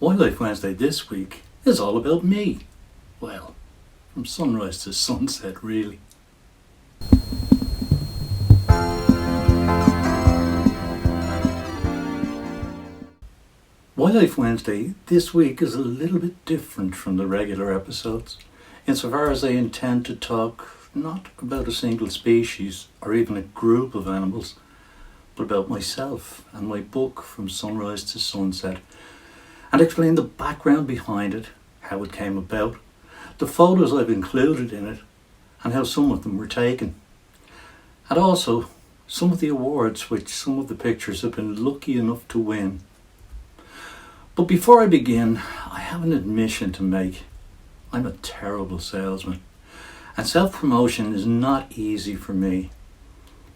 Wildlife Wednesday this week is all about me. Well, from sunrise to sunset, really. Wildlife Wednesday this week is a little bit different from the regular episodes, insofar as I intend to talk not about a single species or even a group of animals, but about myself and my book From Sunrise to Sunset, and explain the background behind it, how it came about, the photos I've included in it, and how some of them were taken. And also some of the awards which some of the pictures have been lucky enough to win. But before I begin, I have an admission to make. I'm a terrible salesman, and self-promotion is not easy for me.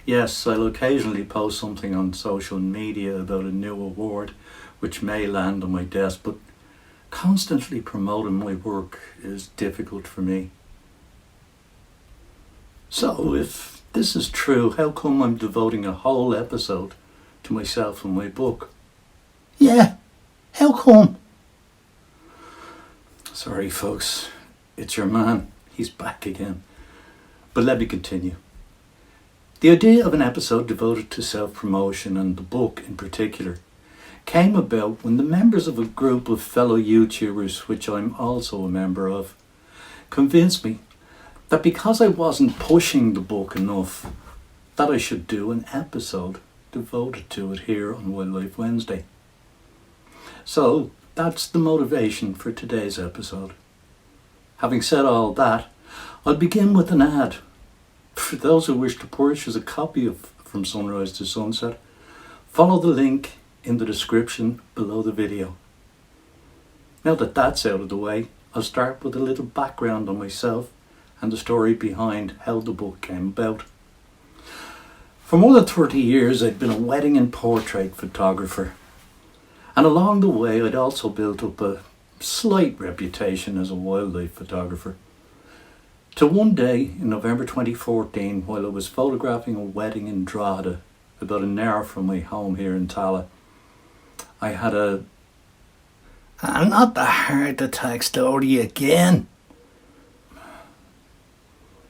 Yes, I'll occasionally post something on social media about a new award which may land on my desk, but constantly promoting my work is difficult for me. So if this is true, how come I'm devoting a whole episode to myself and my book? Yeah, how come? Sorry folks, it's your man, he's back again. But let me continue. The idea of an episode devoted to self-promotion, and the book in particular, came about when the members of a group of fellow YouTubers, which I'm also a member of, convinced me that because I wasn't pushing the book enough, that I should do an episode devoted to it here on Wildlife Wednesday. So that's the motivation for today's episode. Having said all that, I'll begin with an ad. For those who wish to purchase a copy of From Sunrise to Sunset, follow the link in the description below the video. Now that that's out of the way, I'll start with a little background on myself and the story behind how the book came about. For more than 30 years I'd been a wedding and portrait photographer, and along the way I'd also built up a slight reputation as a wildlife photographer. Till one day in November 2014, while I was photographing a wedding in Drogheda, about an hour from my home here in Tallaght, I had not the heart attack story again.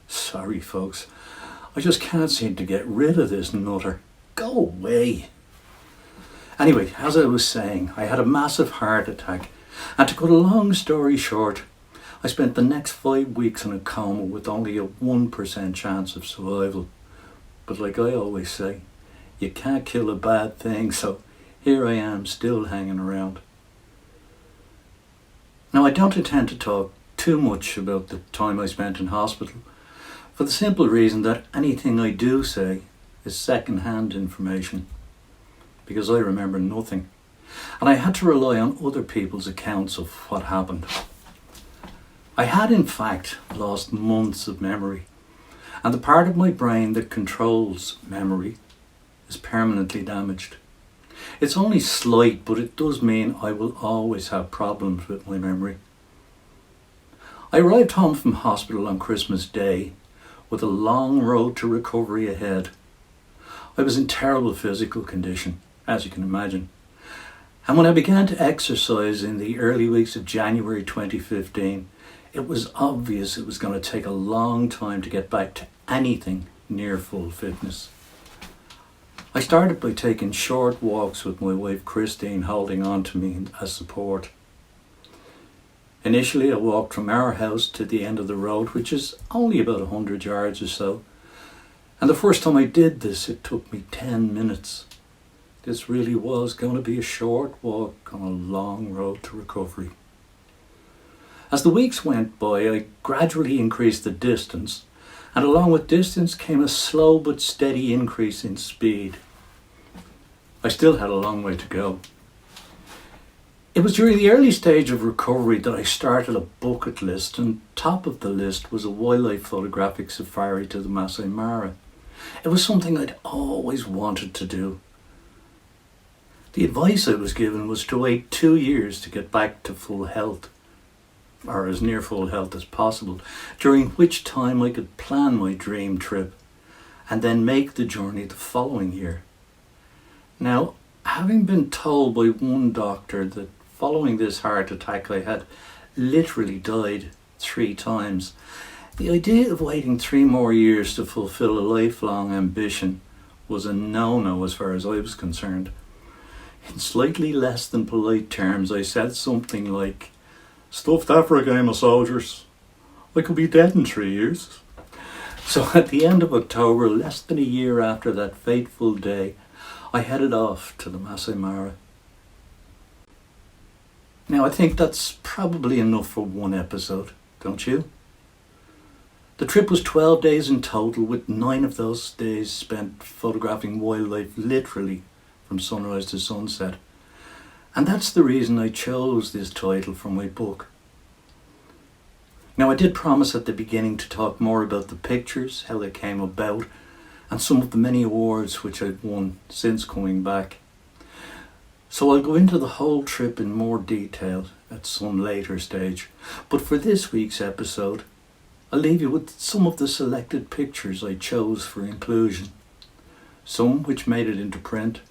Sorry folks, I just can't seem to get rid of this nutter. Go away. Anyway, as I was saying, I had a massive heart attack, and to cut a long story short, I spent the next 5 weeks in a coma with only a 1% chance of survival. But like I always say, you can't kill a bad thing, so here I am still hanging around. Now I don't intend to talk too much about the time I spent in hospital, for the simple reason that anything I do say is second-hand information, because I remember nothing, and I had to rely on other people's accounts of what happened. I had in fact lost months of memory, and the part of my brain that controls memory is permanently damaged. It's only slight, but it does mean I will always have problems with my memory. I arrived home from hospital on Christmas Day with a long road to recovery ahead. I was in terrible physical condition, as you can imagine. And when I began to exercise in the early weeks of January 2015, it was obvious it was going to take a long time to get back to anything near full fitness. I started by taking short walks with my wife Christine holding on to me as support. Initially I walked from our house to the end of the road, which is only about 100 yards or so. And the first time I did this, it took me 10 minutes. This really was going to be a short walk on a long road to recovery. As the weeks went by, I gradually increased the distance, and along with distance came a slow but steady increase in speed. I still had a long way to go. It was during the early stage of recovery that I started a bucket list, and top of the list was a wildlife photographic safari to the Masai Mara. It was something I'd always wanted to do. The advice I was given was to wait 2 years to get back to full health, or as near full health as possible, during which time I could plan my dream trip and then make the journey the following year. Now, having been told by one doctor that following this heart attack I had literally died 3 times. The idea of waiting 3 more years to fulfill a lifelong ambition was a no-no as far as I was concerned. In slightly less than polite terms, I said something like, "Stuff that for a game of soldiers. I could be dead in 3 years." So at the end of October, less than a year after that fateful day, I headed off to the Masai Mara. Now I think that's probably enough for one episode, don't you? The trip was 12 days in total, with 9 of those days spent photographing wildlife literally from sunrise to sunset. And that's the reason I chose this title for my book. Now I did promise at the beginning to talk more about the pictures, how they came about, and some of the many awards which I've won since coming back. So I'll go into the whole trip in more detail at some later stage. But for this week's episode, I'll leave you with some of the selected pictures I chose for inclusion. Some which made it into print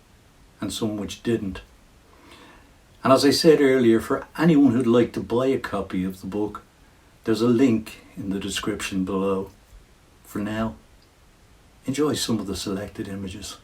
and some which didn't. And as I said earlier, for anyone who'd like to buy a copy of the book, there's a link in the description below. For now, enjoy some of the selected images.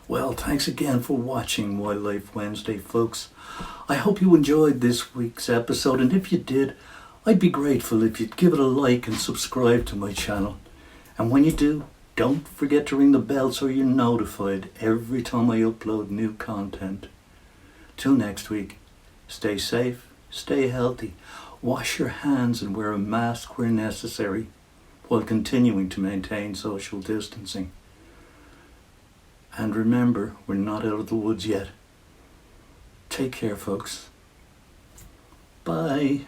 Well, thanks again for watching Wildlife Wednesday, folks. I hope you enjoyed this week's episode, and if you did, I'd be grateful if you'd give it a like and subscribe to my channel. And when you do, Don't forget to ring the bell so you're notified every time I upload new content. Till next week, stay safe, stay healthy, wash your hands and wear a mask where necessary, while continuing to maintain social distancing. And remember, we're not out of the woods yet. Take care, folks. Bye.